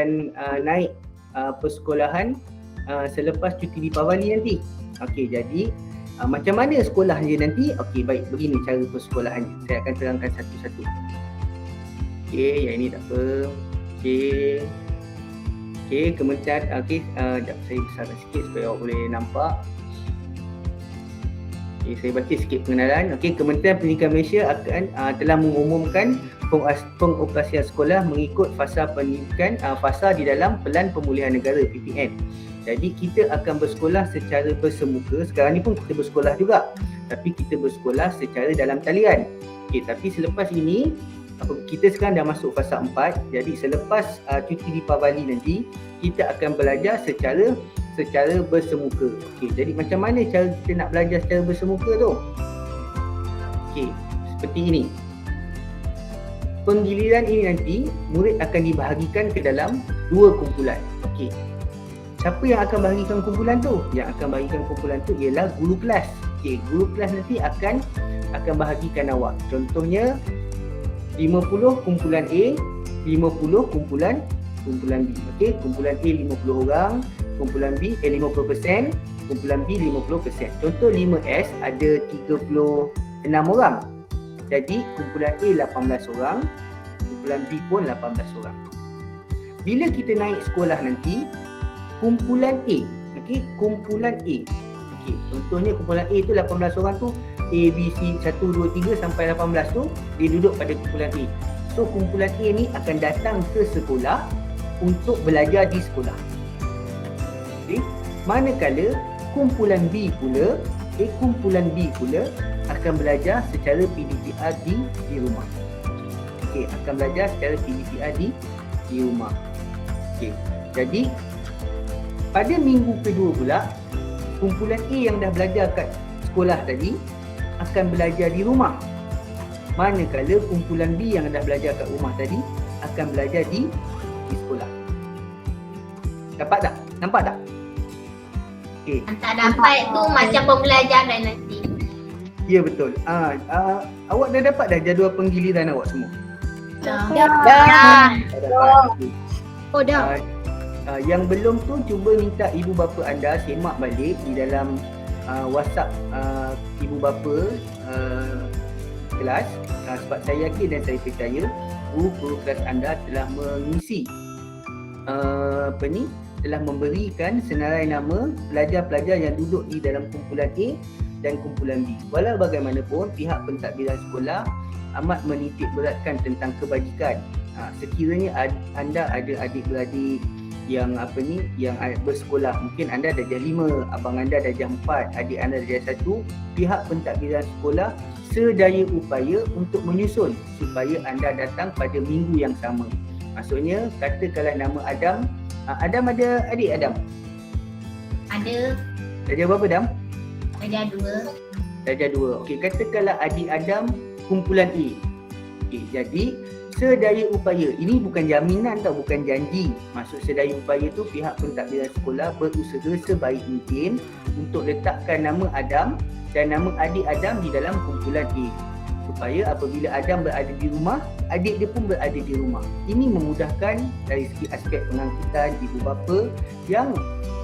akan naik persekolahan selepas cuti Deepavali nanti. Okey, jadi macam mana sekolah dia nanti? Okey, baik, begini cara persekolahannya. Saya akan terangkan satu-satu. Okey, yang ini tak apa. Okey, Kementerian, sekejap saya besarkan sikit supaya awak boleh nampak. Okey, saya baca sikit pengenalan. Okey, Kementerian Pendidikan Malaysia akan telah mengumumkan pengoperasian sekolah mengikut fasa pendidikan, fasa di dalam Pelan Pemulihan Negara (PPN). Jadi kita akan bersekolah secara bersemuka. Sekarang ni pun kita bersekolah juga, tapi kita bersekolah secara dalam talian. Okey, tapi selepas ini kita sekarang dah masuk fasa 4. Jadi selepas cuti Deepavali nanti kita akan belajar secara bersemuka. Okey, jadi macam mana cara kita nak belajar secara bersemuka tu? Okey, seperti ini. Penggiliran ini nanti murid akan dibahagikan ke dalam 2 kumpulan. Okey. Siapa yang akan bahagikan kumpulan tu? Yang akan bahagikan kumpulan tu ialah guru kelas. Okey, guru kelas nanti akan bahagikan awak. Contohnya 50 kumpulan A, 50 kumpulan B. Okey, kumpulan A 50 orang, kumpulan B 50%, kumpulan B 50%. Contoh 5S ada 36 orang. Jadi kumpulan A 18 orang, kumpulan B pun 18 orang. Bila kita naik sekolah nanti, kumpulan A, okey, kumpulan A. Okey, contohnya kumpulan A tu 18 orang tu, A, B, C 1, 2, 3 sampai 18 tu dia duduk pada kumpulan A. So kumpulan A ni akan datang ke sekolah untuk belajar di sekolah. Okey, manakala kumpulan B pula, kumpulan B pula akan belajar secara PDPR di rumah. Okey, akan belajar secara PDPR di rumah. Okey, jadi pada minggu kedua pula, kumpulan A yang dah belajar kat sekolah tadi akan belajar di rumah. Manakala kumpulan B yang dah belajar kat rumah tadi akan belajar di sekolah. Dapat tak? Nampak tak? Okey. Tak dapat tu macam pembelajaran nanti. Ya, betul. Awak dah dapat dah jadual penggiliran awak semua? Dah. Dah dapat. Okay. Oh, dah. Yang belum tu cuba minta ibu bapa anda semak balik di dalam WhatsApp ibu bapa kelas, sebab saya yakin dan saya percaya guru kelas anda telah mengisi telah memberikan senarai nama pelajar-pelajar yang duduk di dalam kumpulan A dan kumpulan B. Walau bagaimanapun pihak pentadbiran sekolah amat menitik beratkan tentang kebajikan. Sekiranya anda ada adik-beradik yang yang bersekolah, mungkin anda darjah 5, abang anda darjah 4, adik anda darjah 1, pihak pentadbiran sekolah sedaya upaya untuk menyusun supaya anda datang pada minggu yang sama. Maksudnya katakanlah nama Adam. Adam ada adik Adam? Ada. Darjah berapa Adam? Darjah 2. Darjah 2. Okey, katakanlah adik Adam kumpulan A. Okey, jadi sedaya upaya, ini bukan jaminan tau, bukan janji. Maksud sedaya upaya tu pihak pentadbiran sekolah berusaha sebaik mungkin untuk letakkan nama Adam dan nama adik Adam di dalam kumpulan A, supaya apabila Adam berada di rumah, adik dia pun berada di rumah. Ini memudahkan dari segi aspek pengangkutan ibu bapa yang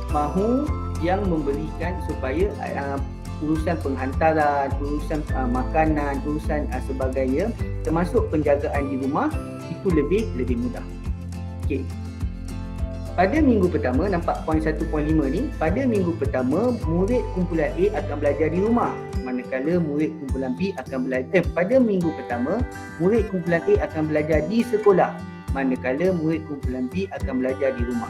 mahu, yang memberikan supaya urusan penghantaran, urusan makanan, urusan sebagainya, termasuk penjagaan di rumah, itu lebih mudah. Okey. Pada minggu pertama, nampak poin 1.5 ni, pada minggu pertama murid kumpulan A akan belajar di rumah, manakala murid kumpulan B akan belajar pada minggu pertama murid kumpulan A akan belajar di sekolah, manakala murid kumpulan B akan belajar di rumah.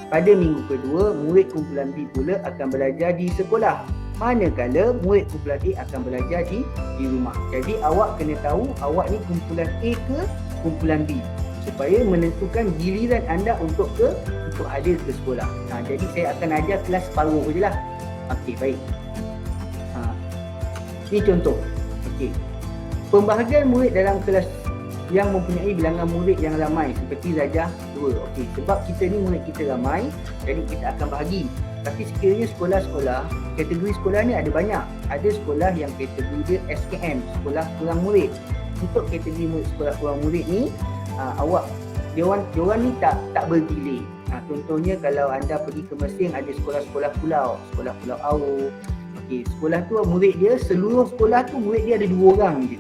Pada minggu kedua, murid kumpulan B pula akan belajar di sekolah, manakala murid kumpulan A akan belajar di rumah. Jadi awak kena tahu awak ni kumpulan A ke kumpulan B, supaya menentukan giliran anda untuk hadir ke sekolah. Jadi saya akan ajar kelas separuh je lah. Okey, baik. Ini contoh. Okey. Pembahagian murid dalam kelas yang mempunyai bilangan murid yang ramai seperti darjah 2. Okey, sebab kita ni murid kita ramai, jadi kita akan bahagi. Tapi sekiranya sekolah-sekolah, kategori sekolah ni ada banyak. Ada sekolah yang kategori dia SKM, sekolah kurang murid. Untuk kategori murid sekolah kurang murid ni, awak diorang ni tak bergilir. Contohnya kalau anda pergi ke Mesir, ada sekolah-sekolah pulau Aur. Okey, sekolah tu murid dia, seluruh sekolah tu murid dia ada 2 orang je.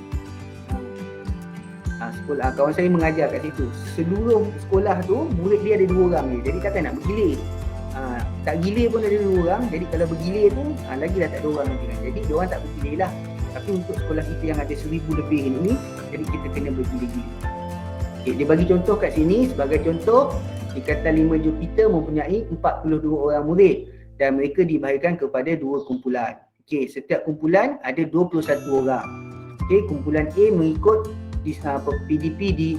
Sekolah kawan saya mengajar kat situ. Seluruh sekolah tu murid dia ada 2 orang je. Jadi takkan nak bergilir. Tak gilir pun ada 2 orang. Jadi kalau bergilir tu lagi dah tak ada orang nanti kan. Jadi diorang tak bergilir lah. Tapi untuk sekolah kita yang ada 1000 lebih ni, jadi kita kena bergilir-gilir. Okay, dia bagi contoh kat sini. Sebagai contoh, Ikatan 5 Jupiter mempunyai 42 orang murid dan mereka dibahagikan kepada 2 kumpulan. Okey, setiap kumpulan ada 21 orang. Okey, kumpulan A mengikut PDP di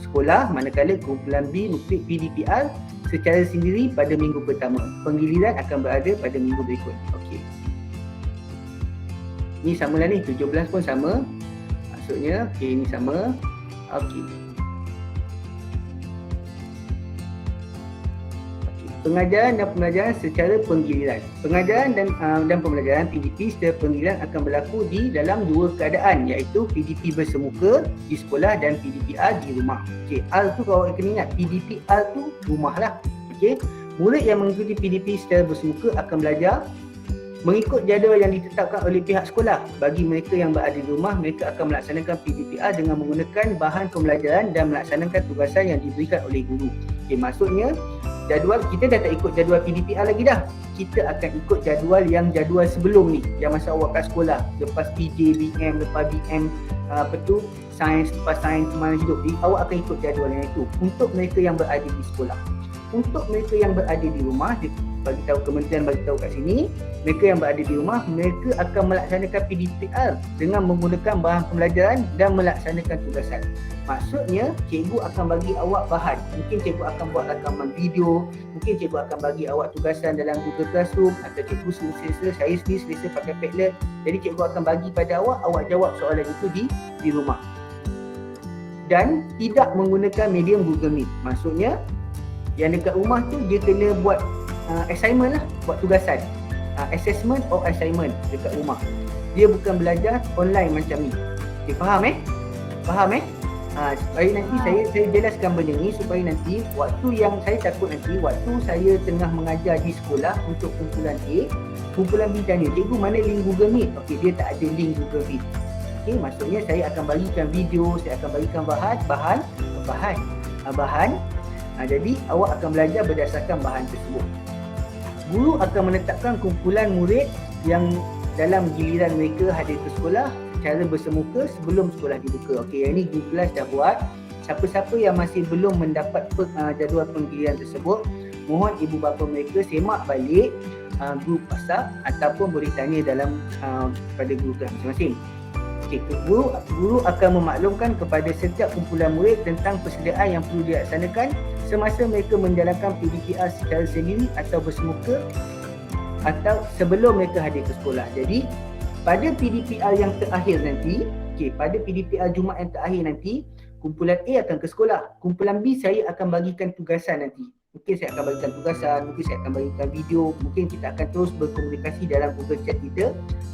sekolah, manakala kumpulan B mengikut PDPR secara sendiri pada minggu pertama. Penggiliran akan berada pada minggu berikut. Okey. Ni samalah ni, 17 pun sama. Maksudnya, okey, ni sama. Okey. Pengajaran dan pembelajaran secara penggiliran. Pengajaran dan pembelajaran PDP secara penggiliran akan berlaku di dalam 2 keadaan, iaitu PDP bersemuka di sekolah dan PDPR di rumah. Okey, R tu kalau kena ingat, PDPR tu rumah lah. Okey, murid yang mengikuti PDP secara bersemuka akan belajar mengikut jadual yang ditetapkan oleh pihak sekolah. Bagi mereka yang berada di rumah, mereka akan melaksanakan PDPR dengan menggunakan bahan pembelajaran dan melaksanakan tugasan yang diberikan oleh guru. Okey, maksudnya jadual kita dah tak ikut jadual PDPR lagi dah. Kita akan ikut jadual sebelum ni, yang masa awak kat sekolah, lepas PJ, BM, lepas BM sains, lepas sains kemana hidup. Jadi awak akan ikut jadual yang itu untuk mereka yang berada di sekolah. Untuk mereka yang berada di rumah, bagi tahu kementerian, bagi tahu kat sini, mereka yang berada di rumah, mereka akan melaksanakan PDPR dengan menggunakan bahan pembelajaran dan melaksanakan tugasan. Maksudnya, cikgu akan bagi awak bahan. Mungkin cikgu akan buat rakaman video, mungkin cikgu akan bagi awak tugasan dalam Google Classroom, atau cikgu saya sendiri selesa pakai Padlet. Jadi cikgu akan bagi pada awak jawab soalan itu di rumah. Dan tidak menggunakan medium Google Meet. Maksudnya, yang dekat rumah tu dia kena buat assignment lah, buat tugasan. Assessment or assignment dekat rumah. Dia bukan belajar online macam ni. Okay, faham Faham supaya nanti saya jelaskan benda ni, supaya nanti waktu yang saya takut nanti waktu saya tengah mengajar di sekolah untuk kumpulan A, kumpulan B tanya, cikgu mana link Google Meet? Okey, dia tak ada link Google Meet. Okey, maksudnya saya akan bagikan video, saya akan bagikan bahan. Jadi awak akan belajar berdasarkan bahan tersebut. Guru akan menetapkan kumpulan murid yang dalam giliran mereka hadir ke sekolah secara bersemuka sebelum sekolah dibuka. Okey, yang ni Google Class dah buat. Siapa-siapa yang masih belum mendapat jadual penggiliran tersebut, mohon ibu bapa mereka semak balik grup WhatsApp ataupun boleh tanya dalam pada grup kelas masing-masing. Okey, guru akan memaklumkan kepada setiap kumpulan murid tentang persediaan yang perlu dilaksanakan semasa mereka menjalankan PDPR secara sendiri atau bersemuka atau sebelum mereka hadir ke sekolah. Jadi pada PDPR yang terakhir nanti, pada PDPR Jumaat yang terakhir nanti, kumpulan A akan ke sekolah. Kumpulan B saya akan bagikan tugasan nanti. Mungkin saya akan bagikan tugasan, mungkin saya akan bagikan video, mungkin kita akan terus berkomunikasi dalam Google Chat kita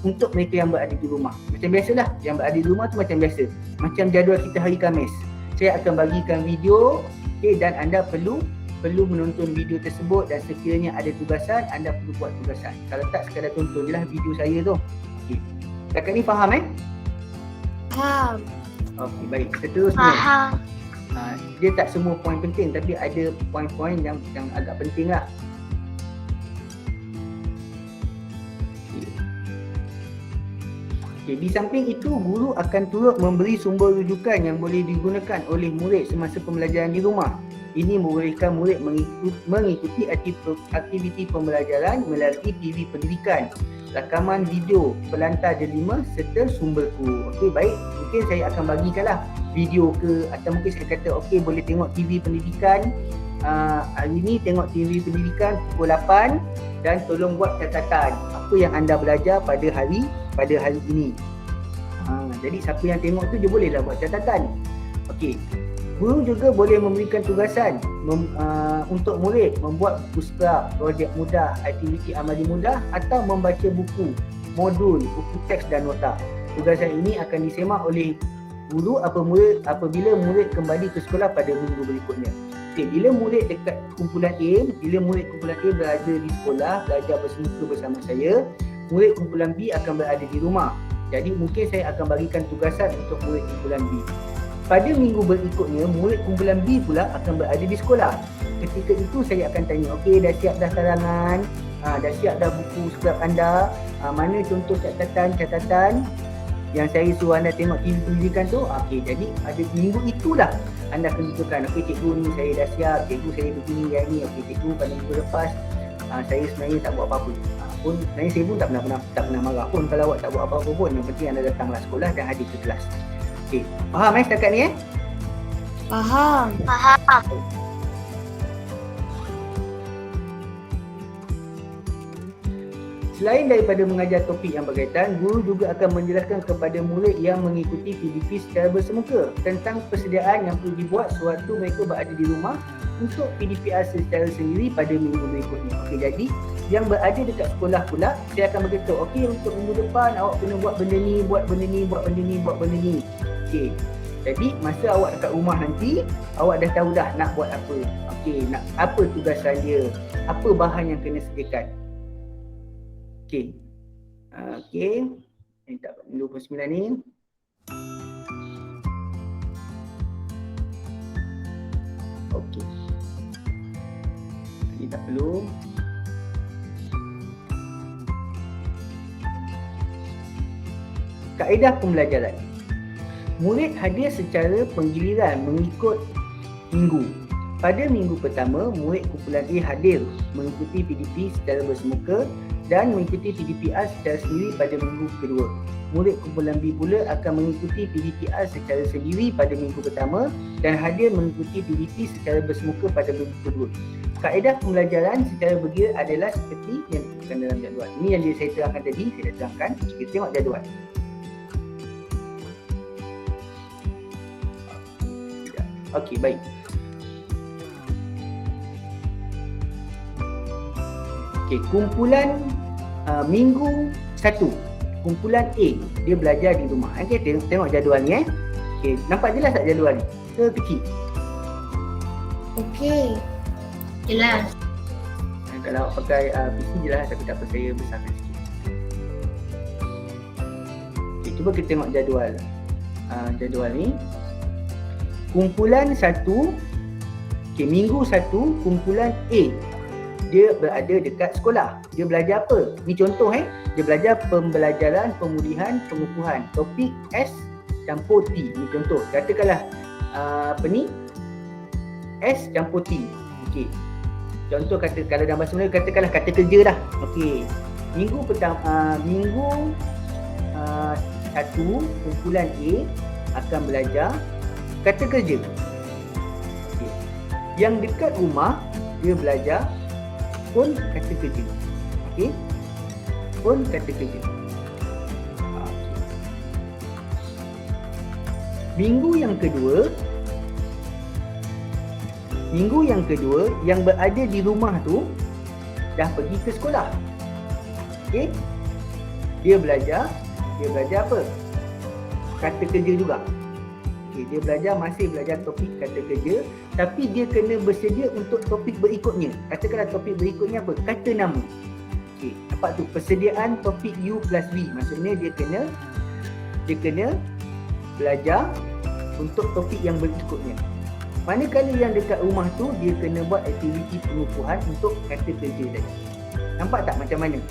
untuk mereka yang berada di rumah. Macam biasalah, yang berada di rumah tu macam biasa. Macam jadual kita hari Khamis. Saya akan bagikan video, dan anda perlu menonton video tersebut, dan sekiranya ada tugasan, anda perlu buat tugasan. Kalau tak, sekadar tonton je lah video saya tu. Okey. Kakak ni faham Faham. Okey, baik. Seterusnya. Faham. Dia tak semua poin penting, tapi ada poin-poin yang agak penting lah. Okay, di samping itu, guru akan turut memberi sumber rujukan yang boleh digunakan oleh murid semasa pembelajaran di rumah. Ini membolehkan murid mengikuti aktiviti pembelajaran melalui TV pendidikan, rakaman video, pelantar delima serta sumberku. Okey, baik. Mungkin saya akan bagikanlah video ke, atau mungkin saya kata okey, boleh tengok TV pendidikan hari ni, tengok TV pendidikan pukul 8 dan tolong buat catatan apa yang anda belajar pada hari ini. Jadi siapa yang tengok tu dia bolehlah buat catatan. Okey. Guru juga boleh memberikan tugasan untuk murid membuat puspra, projek mudah, aktiviti amali mudah atau membaca buku, modul, buku teks dan nota. Tugasan ini akan disemak oleh guru apabila murid kembali ke sekolah pada minggu berikutnya. Okey, bila murid dekat kumpulan A, bila murid kumpulan A berada di sekolah, belajar bersemuka bersama saya, murid kumpulan B akan berada di rumah. Jadi mungkin saya akan bagikan tugasan untuk murid kumpulan B. Pada minggu berikutnya, murid kumpulan B pula akan berada di sekolah. Ketika itu saya akan tanya, okey, dah siap dah karangan? Dah siap dah buku skrip anda? Mana contoh catatan yang saya suruh anda tengok TV pendidikan tu? Okey, jadi ada minggu itulah anda akan tentukan, okey cikgu ni saya dah siap, cikgu saya begini yang ni, okey cikgu pada minggu lepas saya sebenarnya tak buat apa-apa. Pun sebenarnya saya pun tak pernah marah pun kalau awak tak buat apa-apa pun, yang penting anda datanglah sekolah dan hadir ke kelas. Okey, faham setakat ni Faham. Selain daripada mengajar topik yang berkaitan, guru juga akan menjelaskan kepada murid yang mengikuti PDP secara bersemuka tentang persediaan yang perlu dibuat sewaktu mereka berada di rumah untuk PDPR secara sendiri pada minggu berikutnya. Okey, jadi yang berada dekat sekolah pula, saya akan beritahu, okey untuk minggu depan awak kena buat benda ni, buat benda ni, buat benda ni, buat benda ni. Okey, jadi masa awak dekat rumah nanti, awak dah tahu dah nak buat apa. Okey, nak apa tugasan dia, apa bahan yang kena sediakan. Okey. Okey. Ini tak 29 ni. Okey. Ini tak perlu. Kaedah pembelajaran. Murid hadir secara penggiliran mengikut minggu. Pada minggu pertama, murid kumpulan A hadir mengikuti PDP secara bersemuka dan mengikuti PDPR secara sendiri pada minggu kedua. Murid kumpulan B pula akan mengikuti PDPR secara sendiri pada minggu pertama dan hadir mengikuti PDP secara bersemuka pada minggu kedua. Kaedah pembelajaran secara bergiliran adalah seperti yang disebutkan dalam jadual. Ini yang saya terangkan tadi, saya dah terangkan. Kita tengok jadual. Okey, baik. Okey, kumpulan minggu 1, kumpulan A, dia belajar di rumah. Okey, tengok jadual ni Okey, nampak jelas tak jadual ni? Ke kecil? Okey. Jelas. Kalau pakai PC jelas, tapi tak apa, saya besarkan sikit. Okey, cuba kita tengok jadual. Jadual ni. Kumpulan 1, okey, minggu 1, kumpulan A. Dia berada dekat sekolah. Dia belajar apa? Ni contoh Dia belajar pembelajaran, pemulihan, pengukuhan. Topik S campur T. Ni contoh. Katakanlah apa ni? S campur T. Okey. Contoh kata kalau dalam bahasa Melayu katakanlah kata kerja dah. Okey. Minggu pertama minggu 1 kumpulan A akan belajar kata kerja. Okey. Yang dekat rumah dia belajar pun kata kerja. Okey. Pun kata kerja. Okay. Minggu yang kedua yang berada di rumah tu dah pergi ke sekolah. Okey. Dia belajar apa? Kata kerja juga. Okey, dia masih belajar topik kata kerja, tapi dia kena bersedia untuk topik berikutnya. Katakanlah topik berikutnya apa? Kata nama. Okey, nampak tu persediaan topik U plus V. Maksudnya dia kena belajar untuk topik yang berikutnya. Manakala yang dekat rumah tu dia kena buat aktiviti pengukuhan untuk kata kerja tadi. Nampak tak macam mana?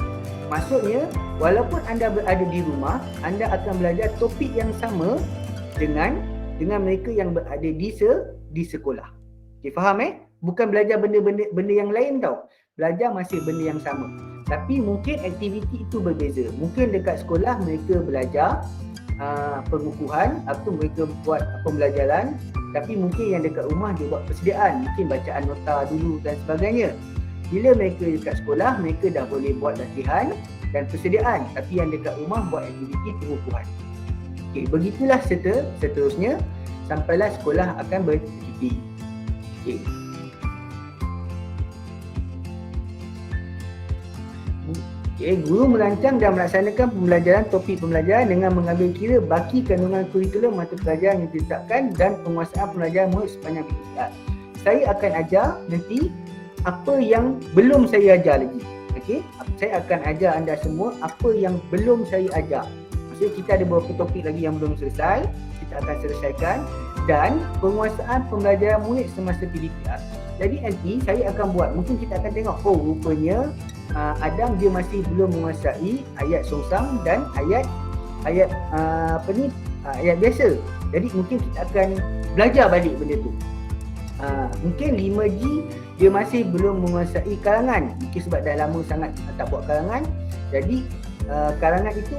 Maksudnya walaupun anda berada di rumah, anda akan belajar topik yang sama dengan mereka yang berada di sekolah. Okey, faham Bukan belajar benda yang lain tau. Belajar masih benda yang sama. Tapi mungkin aktiviti itu berbeza. Mungkin dekat sekolah mereka belajar pengukuhan atau mereka buat pembelajaran, tapi mungkin yang dekat rumah dia buat persediaan, mungkin bacaan nota dulu dan sebagainya. Bila mereka dekat sekolah, mereka dah boleh buat latihan dan persediaan, tapi yang dekat rumah buat aktiviti pengukuhan. Okey, begitulah seterusnya sampailah sekolah akan bercuti. Okey. Guru merancang dan melaksanakan pembelajaran topik pembelajaran dengan mengambil kira baki kandungan kurikulum mata pelajaran yang ditetapkan dan penguasaan pembelajaran murid sepanjang PDPR. Saya akan ajar nanti apa yang belum saya ajar lagi. Saya akan ajar anda semua apa yang belum saya ajar. Maksudnya kita ada beberapa topik lagi yang belum selesai, kita akan selesaikan, dan penguasaan pembelajaran murid semasa PDPR. Jadi nanti saya akan buat, mungkin kita akan tengok, rupanya Adam dia masih belum menguasai ayat songsang dan ayat biasa. Jadi mungkin kita akan belajar balik benda tu. Mungkin 5G dia masih belum menguasai karangan, mungkin sebab dah lama sangat tak buat karangan. Jadi karangan itu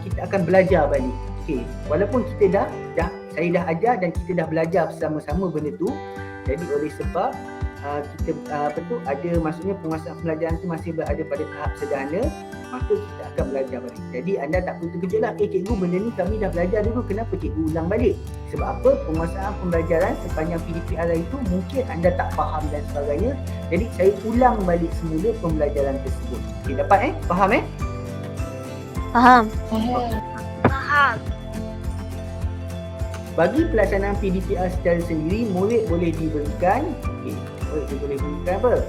kita akan belajar balik. Walaupun kita saya dah ajar dan kita dah belajar bersama-sama benda tu. Jadi oleh sebab kita ada, maksudnya penguasaan pembelajaran tu masih berada pada tahap sederhana, maka kita akan belajar balik. Jadi anda tak perlu terkejut lah, cikgu benda ni kami dah belajar dulu, kenapa cikgu ulang balik? Sebab apa? Penguasaan pembelajaran sepanjang PDPR itu mungkin anda tak faham dan sebagainya. Jadi saya ulang balik semula pembelajaran tersebut. Dapat Faham Faham. Faham. Bagi pelaksanaan PDPR secara sendiri, murid boleh diberikan apa?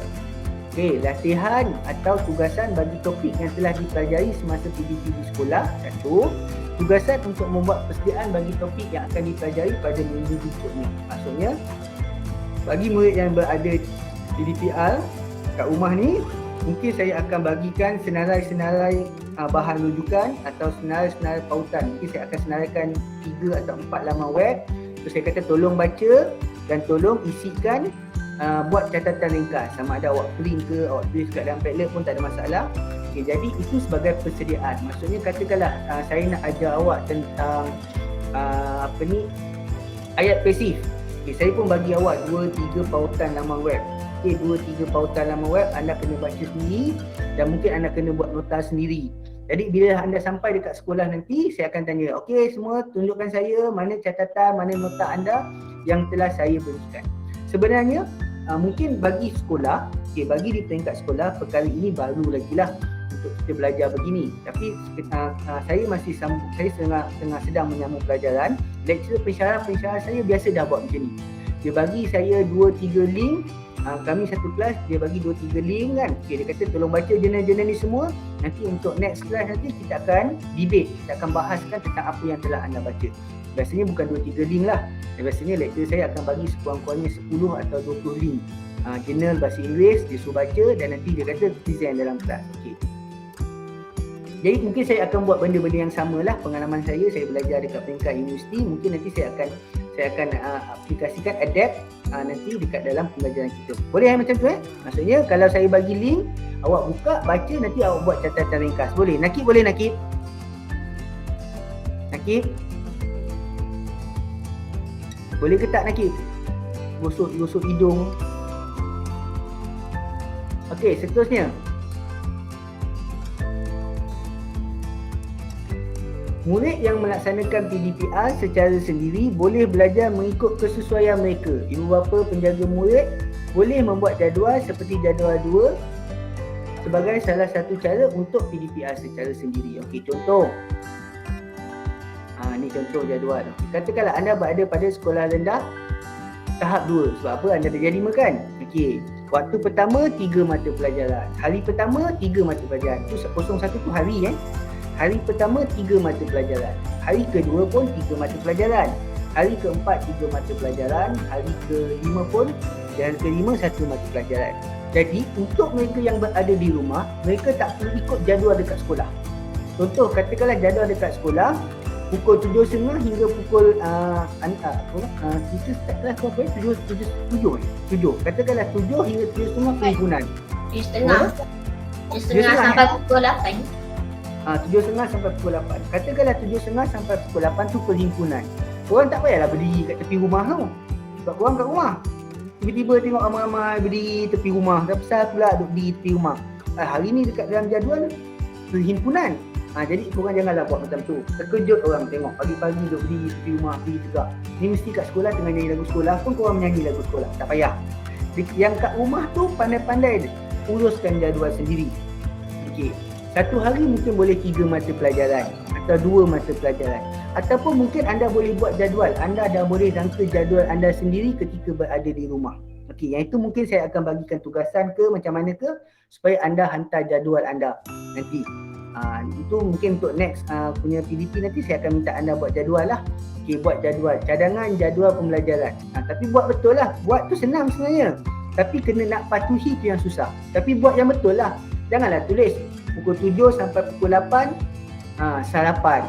Latihan atau tugasan bagi topik yang telah dipelajari semasa PDP di sekolah. Satu, tugasan untuk membuat persediaan bagi topik yang akan dipelajari pada minggu berikutnya. Maksudnya, bagi murid yang berada PDPR kat rumah ni, mungkin saya akan bagikan senarai-senarai bahan rujukan atau senarai-senarai pautan. Mungkin saya akan senaraikan 3 atau 4 laman web. Terus saya kata tolong baca dan tolong isikan, buat catatan ringkas. Sama ada awak print ke, awak tulis kat dalam Padlet pun tak ada masalah. Jadi itu sebagai persediaan. Maksudnya katakanlah saya nak ajar awak tentang ayat pasif. Saya pun bagi awak 2-3 pautan laman web. 2-3 pautan laman web, anda kena baca sendiri dan mungkin anda kena buat nota sendiri. Jadi bila anda sampai dekat sekolah nanti, saya akan tanya, okey semua tunjukkan saya mana catatan, mana nota anda yang telah saya berikan. Sebenarnya mungkin bagi sekolah, bagi di peringkat sekolah, perkara ini baru lagi lah untuk kita belajar begini. Tapi saya masih tengah sedang menyambung pelajaran. Lecturer pensyarah saya biasa dah buat macam ni. Dia bagi saya 2-3 link. Kami satu kelas, dia bagi 2-3 link kan. Dia kata tolong baca jurnal-jurnal ni semua. Nanti untuk next class nanti kita akan debate, kita akan bahaskan tentang apa yang telah anda baca. Biasanya bukan 2-3 link lah. Biasanya lecturer saya akan bagi sekurang-kurangnya 10 atau 20 link. Jurnal bahasa Inggeris, dia suruh baca dan nanti dia kata present dalam kelas. Jadi mungkin saya akan buat benda-benda yang sama lah. Pengalaman saya belajar dekat peringkat universiti, mungkin nanti saya akan aplikasikan, adapt nanti dekat dalam pembelajaran kita. Boleh macam tu Maksudnya kalau saya bagi link, awak buka, baca, nanti awak buat catatan ringkas. Boleh? Nakib boleh Nakib? Nakib? Boleh ke tak Nakib? Gosok hidung. Okey, seterusnya. Murid yang melaksanakan PDPR secara sendiri boleh belajar mengikut kesesuaian mereka. Ibu bapa penjaga murid boleh membuat jadual seperti jadual 2 sebagai salah satu cara untuk PDPR secara sendiri. Okey, contoh. Ni contoh jadual. Katakanlah anda berada pada sekolah rendah tahap 2. Sebab apa? Anda darjah 5 kan? Okey. Waktu pertama 3 mata pelajaran. Hari pertama 3 mata pelajaran. Tu 01 tu hari Hari pertama 3 mata pelajaran. Hari kedua pun 3 mata pelajaran. Hari keempat 3 mata pelajaran. Hari kelima pun dan kelima 1 mata pelajaran. Jadi untuk mereka yang berada di rumah, mereka tak perlu ikut jadual dekat sekolah. Contoh, katakanlah jadual dekat sekolah pukul 7.30 hingga pukul kita start kelas berapa? 7. Katakanlah 7 hingga 7.30 perhimpunan. 7.30 sampai pukul 8. 7.30 sampai pukul 8. Katakanlah 7.30 sampai pukul 8 tu perhimpunan. Korang tak payahlah berdiri kat tepi rumah tau. Sebab korang kat rumah. Tiba-tiba tengok ramai-ramai berdiri tepi rumah. Tak pasal pula duduk di tepi rumah. Hari ni dekat dalam jadual perhimpunan. Jadi korang janganlah buat macam tu. Terkejut orang tengok pagi-pagi duduk berdiri tepi rumah, berdiri tegak. Ni mesti kat sekolah tengah nyanyi lagu sekolah pun korang menyanyi lagu sekolah. Tak payah. Yang kat rumah tu pandai-pandai uruskan jadual sendiri. Okey. Satu hari mungkin boleh 3 mata pelajaran atau 2 mata pelajaran. Ataupun mungkin anda boleh buat jadual. Anda dah boleh rangka jadual anda sendiri ketika berada di rumah. Okey, yang itu mungkin saya akan bagikan tugasan ke macam mana ke supaya anda hantar jadual anda nanti. Itu mungkin untuk next punya PDP nanti saya akan minta anda buat jadual lah. Okey, buat jadual, cadangan jadual pembelajaran. Tapi buat betul lah. Buat tu senang sebenarnya. Tapi kena nak patuhi tu yang susah. Tapi buat yang betul lah. Janganlah tulis pukul 7 sampai pukul 8 sarapan.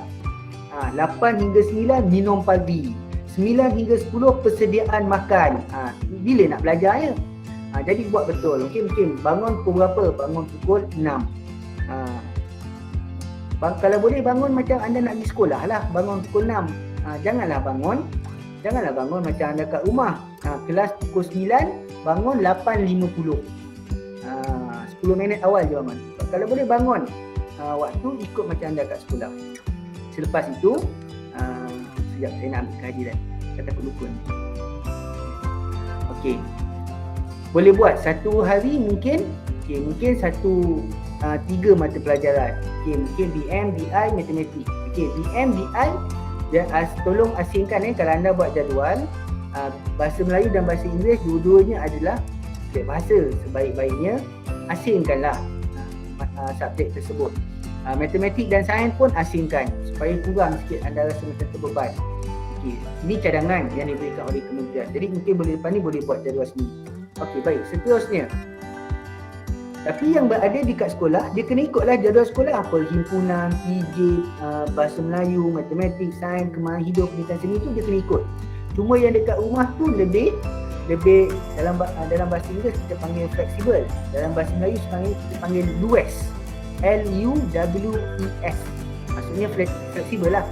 8 hingga 9 minum pagi. 9 hingga 10 persediaan makan. Bila nak belajarnya? Jadi buat betul. Mungkin bangun pukul berapa? Bangun pukul 6. Kalau boleh bangun macam anda nak pergi sekolah lah. Bangun pukul 6. Janganlah bangun macam anda kat rumah. Kelas pukul 9, bangun 8.50. 10 minit awal je bangun. Kalau boleh bangun waktu ikut macam anda kat sekolah. Selepas itu, sekejap saya nak ambil kehadiran. Saya takut lupa ni. Okey. Boleh buat satu hari mungkin satu 3 mata pelajaran. Okey, mungkin BM, DI, matematik. Okey, BM, DI tolong asingkan kalau anda buat jadual bahasa Melayu dan bahasa Inggeris dua-duanya adalah subjek bahasa. Sebaik-baiknya asingkanlah subjek tersebut. Matematik dan sains pun asingkan supaya kurang sikit anda rasa macam terbeban. Okey, ini cadangan yang diberikan oleh kementerian. Jadi mungkin lepas ni boleh buat jadual sendiri. Okey, baik. Seterusnya, tapi yang berada di kat sekolah, dia kena ikutlah jadual sekolah. Perhimpunan, PJ, bahasa Melayu, matematik, sains, kemahiran hidup, pendidikan seni tu dia kena ikut. Cuma yang dekat rumah tu lebih dalam bahasa Inggeris kita panggil fleksibel. Dalam bahasa Melayu kita panggil luwes. LUWES. Maksudnya fleksibel lah.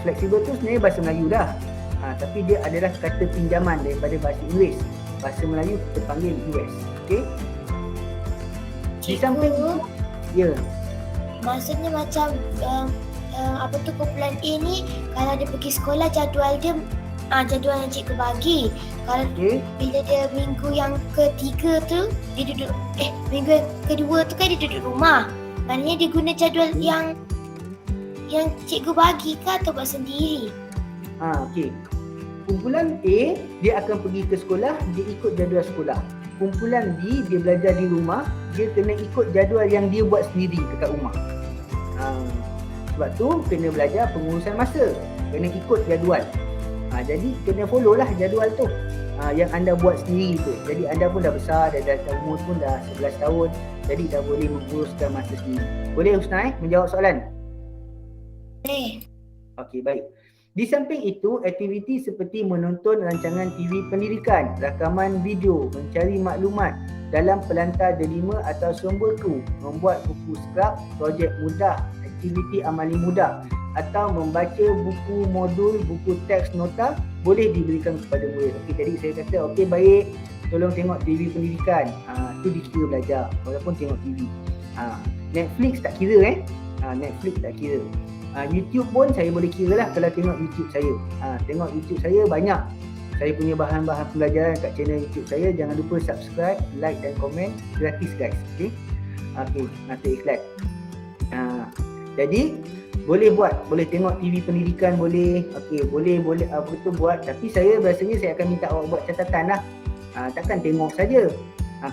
Fleksibel tu sebenarnya bahasa Melayu dah. Tapi dia adalah kata pinjaman daripada bahasa Inggeris. Bahasa Melayu kita panggil US. Okey. Di samping ya. Maksudnya macam kumpulan A ni kalau dia pergi sekolah jadual dia jadual yang cikgu bagi. Kalau bila dia minggu yang ketiga tu dia duduk minggu yang kedua tu kan dia duduk rumah. Maknanya dia guna jadual yang cikgu bagi ke atau buat sendiri? Okey. Kumpulan A dia akan pergi ke sekolah, dia ikut jadual sekolah. Kumpulan B dia belajar di rumah, dia kena ikut jadual yang dia buat sendiri dekat rumah. Sebab tu kena belajar pengurusan masa, kena ikut jadual. Jadi kena follow lah jadual tu yang anda buat sendiri tu. Jadi anda pun dah besar, dah umur pun dah 11 tahun, jadi dah boleh menguruskan masa sendiri. Boleh Husna menjawab soalan? Boleh. Okey, baik. Di samping itu, aktiviti seperti menonton rancangan TV pendidikan, rakaman video, mencari maklumat dalam pelantar delima atau sumberku, membuat buku skrap, projek mudah, aktiviti amali mudah atau membaca buku modul, buku teks nota boleh diberikan kepada murid. Okey, jadi saya kata okey baik, tolong tengok TV pendidikan. Tu dikira belajar walaupun tengok TV. Netflix tak kira Netflix tak kira. YouTube pun saya boleh kira lah kalau tengok YouTube saya. Tengok YouTube saya banyak. Saya punya bahan-bahan pembelajaran kat channel YouTube saya. Jangan lupa subscribe, like dan komen. Gratis guys. Okey. Nanti iklan. Jadi boleh boleh tengok TV pendidikan boleh. Okey, boleh betul buat. Tapi saya akan minta awak buat catatan lah. Takkan tengok saja.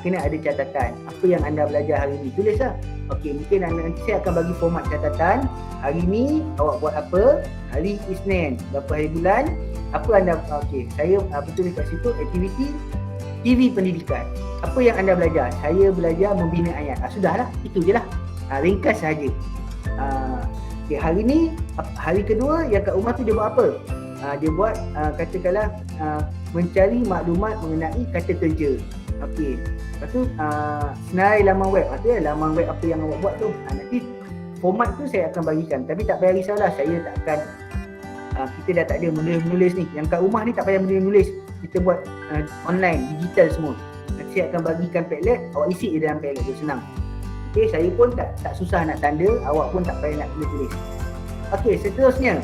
Kena ada catatan. Apa yang anda belajar hari ni, tulis lah. Okey, mungkin nanti saya akan bagi format catatan. Hari ni awak buat apa? Hari Isnin, berapa hari bulan? Apa anda, okey, saya betul dekat situ aktiviti TV pendidikan. Apa yang anda belajar? Saya belajar membina ayat. Sudahlah, itu je lah. Ringkas sahaja. Okey, hari ni, hari kedua yang kat rumah tu dia buat apa? Dia buat, katakanlah, mencari maklumat mengenai kata kerja. Okey. Lepas tu senarai laman web. Maksudnya laman web apa yang awak buat tu. Nanti format tu saya akan bagikan. Tapi tak payah risaulah, saya tak akan kita dah tak ada menulis ni. Yang kat rumah ni tak payah menulis. Kita buat online, digital semua. Nanti saya akan bagikan Padlet, awak isi je dalam Padlet tu, senang. Okey, saya pun tak susah nak tanda, awak pun tak payah nak tulis. Okey, seterusnya.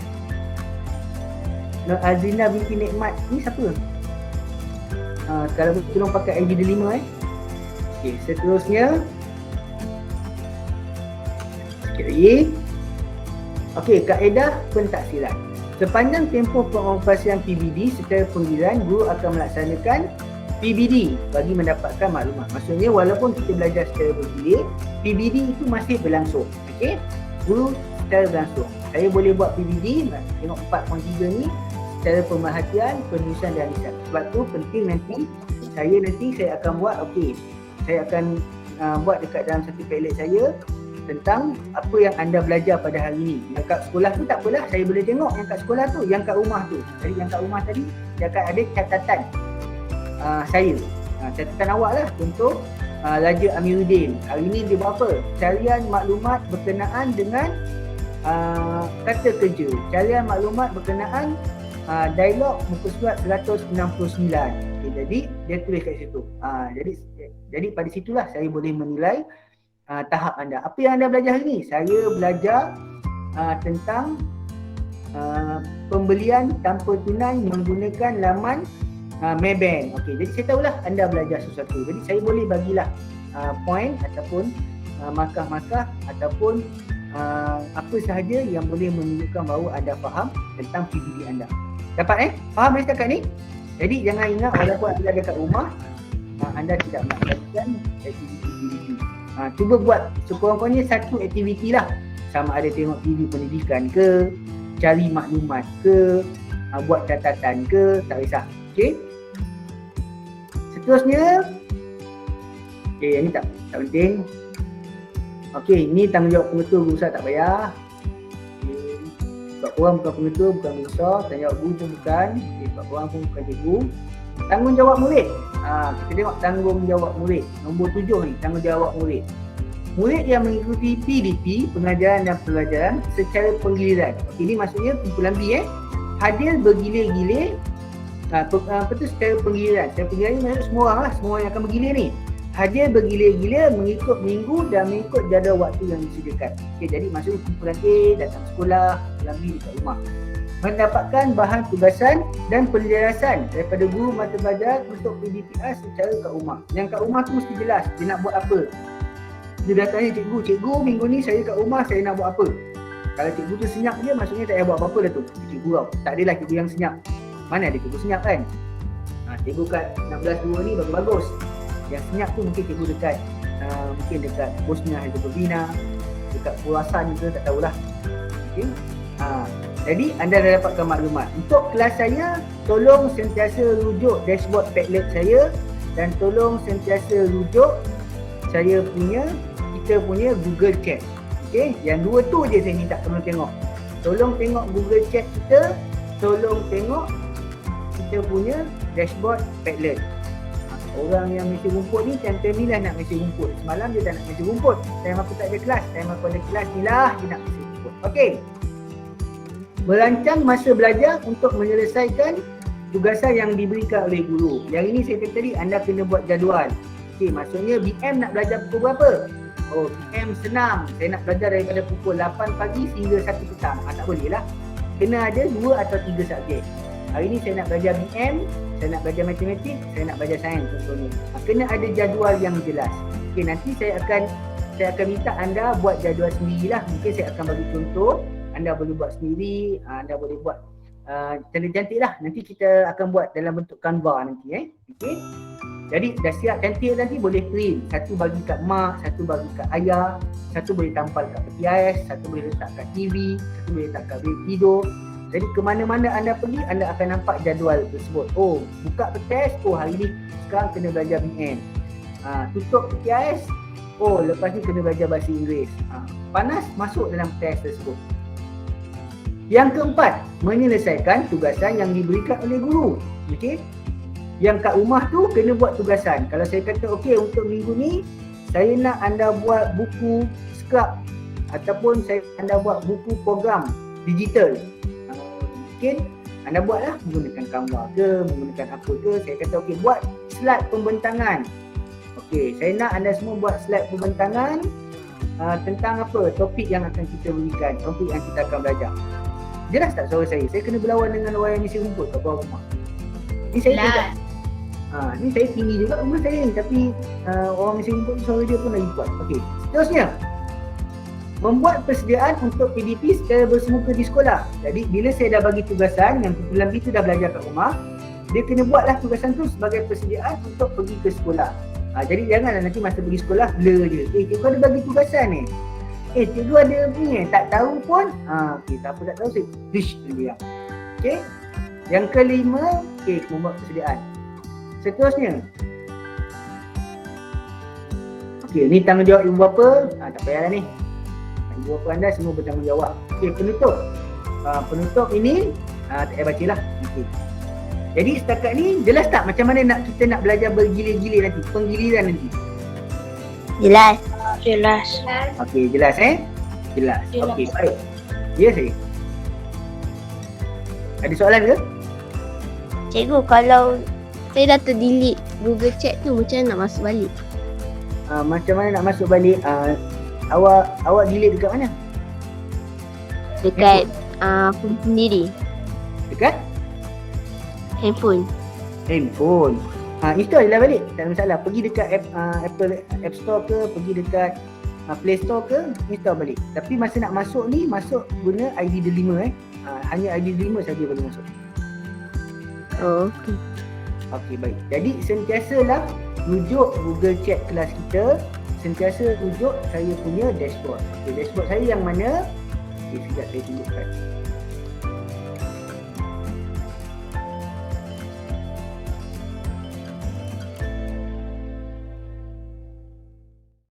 Nur Azrina binti Nikmat ni siapa? Kalau tolong pakai ID delima. Okey, seterusnya Sikit lagi. Okey, kaedah pentaksiran. Sepanjang tempoh pengoperasian PBD secara penggiliran, guru akan melaksanakan PBD bagi mendapatkan maklumat. Maksudnya walaupun kita belajar secara bergilir, PBD itu masih berlangsung. Okey, guru secara berlangsung. Saya boleh buat PBD, tengok 4.3 ni secara pemerhatian, penulisan dan lisan. Sebab tu penting nanti saya akan buat, okey, saya akan buat dekat dalam satu Padlet saya tentang apa yang anda belajar pada hari ini. Yang kat sekolah tu tak apalah, saya boleh tengok yang kat sekolah tu, yang kat rumah tu. Jadi yang kat rumah tadi, dia akan ada catatan saya. Catatan awak lah. Contoh, Raja Amiruddin. Hari ini dia buat apa? Carian maklumat berkenaan dengan kata kerja. Carian maklumat berkenaan dialog muka surat 169. Okay, jadi dia tulis kat situ. Jadi pada situlah saya boleh menilai tahap anda. Apa yang anda belajar hari ni? Saya belajar tentang pembelian tanpa tunai menggunakan laman Maybank. Okey, jadi saya tahulah anda belajar sesuatu. Jadi saya boleh bagilah point ataupun markah-markah ataupun apa sahaja yang boleh menunjukkan bahawa anda faham tentang PBD anda. Dapat Faham setakat ni? Jadi jangan ingat walaupun anda dekat rumah, anda tidak melakukan aktiviti PBD. Cuba buat sekurang-kurangnya satu aktiviti lah. Sama ada tengok TV pendidikan ke, cari maklumat ke, buat catatan ke, tak kisah. Okey. Seterusnya, yang ni tak penting. Okey, ni tanggungjawab pengetua, guru besar tak payah. Okay. Sebab korang bukan pengetua, bukan guru besar, tanggungjawab guru pun bukan. Okay, sebab korang pun bukan cikgu. Tanggungjawab murid. Kita tengok tanggungjawab murid. Nombor 7 ni, tanggungjawab murid. Murid yang mengikuti PDP, pengajaran dan pelajaran secara penggiliran. Ini maksudnya kumpulan B hadir bergilir-gilir. Apa tu secara penggiliran? Secara penggiliran ni maksudnya semua orang lah, semua orang yang akan bergilir ni. Hadir bergilir-gilir mengikut minggu dan mengikut jadual waktu yang disediakan. Okay, jadi maksudnya kumpulan A datang sekolah, kumpulan B dekat rumah. Mendapatkan bahan tugasan dan penjelasan daripada guru mata pelajaran untuk PDPR secara kat rumah. Yang kat rumah tu mesti jelas dia nak buat apa. Dia dah tanya cikgu minggu ni saya kat rumah, saya nak buat apa. Kalau cikgu tu senyap je, maksudnya tak payah buat apa-apa dah tu. Cikgu tau, tak adalah cikgu yang senyap. Mana ada cikgu senyap kan? Cikgu kat 16.2 ni bagus-bagus. Yang senyap tu mungkin cikgu dekat mungkin dekat Bosnia Herzegovina, dekat Khurasan ke, tak tahulah. Okay. Jadi anda dah dapatkan maklumat. Untuk kelas saya, tolong sentiasa rujuk dashboard Padlet saya dan tolong sentiasa rujuk kita punya Google Chat. Okey, yang dua tu je saya minta tolong tengok. Tolong tengok Google Chat kita, tolong tengok kita punya dashboard Padlet. Orang yang mesti rumput ni time ni lah nak mesti rumput. Semalam dia tak nak mesti rumput. Time aku tak ada kelas, time aku ada kelas ni lah dia nak mesti rumput. Okey. Merancang masa belajar untuk menyelesaikan tugasan yang diberikan oleh guru. Yang ini saya kata tadi, anda kena buat jadual. Okey, maksudnya BM nak belajar pukul berapa? Oh, BM senang. Saya nak belajar daripada pukul 8 pagi sehingga 1 petang. Tak boleh lah. Kena ada 2 atau 3 subjek. Hari ni saya nak belajar BM, saya nak belajar matematik, saya nak belajar sains contohnya. Kena ada jadual yang jelas. Okey, nanti saya akan minta anda buat jadual sendirilah. Mungkin saya akan bagi contoh. Anda boleh buat sendiri, anda boleh buat cantik-cantik lah. Nanti kita akan buat dalam bentuk Canva nanti okay? Jadi dah siap cantik nanti boleh print. Satu bagi kat mak, satu bagi kat ayah, satu boleh tampal kat peti ais, satu boleh letak kat TV, satu boleh letak kat bilik tidur. Jadi ke mana-mana anda pergi, anda akan nampak jadual tersebut. Oh, buka peti ais, oh hari ni sekarang kena belajar BN. Tutup peti ais, oh lepas ni kena belajar bahasa Inggeris. Panas, masuk dalam peti ais tersebut. Yang keempat, menyelesaikan tugasan yang diberikan oleh guru. Okey. Yang kat rumah tu kena buat tugasan. Kalau saya kata okey untuk minggu ni saya nak anda buat buku scrap ataupun anda buat buku program digital. Mungkin anda buatlah menggunakan Canva ke, menggunakan apa ke. Saya kata okey buat slide pembentangan. Okey, saya nak anda semua buat slide pembentangan tentang apa? Topik yang akan kita berikan, topik yang kita akan belajar. Jelas tak suara saya? Saya kena berlawan dengan orang yang mesti rumput kat bawah rumah. Ni saya tidak. Ni saya tinggi juga rumah saya ni, tapi orang mesti rumput suara dia pun lagi kuat. Okey, seterusnya. membuat persediaan untuk PDP secara bersemuka di sekolah. Jadi bila saya dah bagi tugasan, yang kumpulan B tu dah belajar kat rumah, dia kena buatlah tugasan tu sebagai persediaan untuk pergi ke sekolah. Jadi janganlah nanti masa pergi sekolah blur je. Cikgu ada bagi tugasan ni. Cikgu ada ni tak tahu pun. Okey, tak apa tak tahu saya dish dia. Okey. Yang kelima, membuat persediaan. Seterusnya. Okey, ni tanggungjawab ibu bapa. Tak payahlah ni. Ibu bapa anda semua bertanggungjawab. Okey, penutup. Penutup ini tak payah bacalah. Okey. Jadi setakat ni jelas tak macam mana kita nak belajar bergilir-gilir nanti, penggiliran nanti? Jelas. Jelas. Okey, jelas Jelas. Okey, baik. Ya saya. Ada soalan ke? Cikgu, kalau saya dah terdelete Google Chat tu macam mana nak masuk balik? Macam mana nak masuk balik? Awak delete dekat mana? Dekat phone sendiri. Dekat? Handphone. Install je lah balik. Tak ada masalah. Pergi dekat Apple App Store ke, pergi dekat Play Store ke, install balik. Tapi masa nak masuk ni, masuk guna ID delima hanya ID delima saja boleh masuk. Oh, okey. Okey, baik. Jadi sentiasalah rujuk Google Chat kelas kita, sentiasa rujuk saya punya dashboard. Okey, dashboard saya yang mana? Okey, sekejap saya tunjukkan.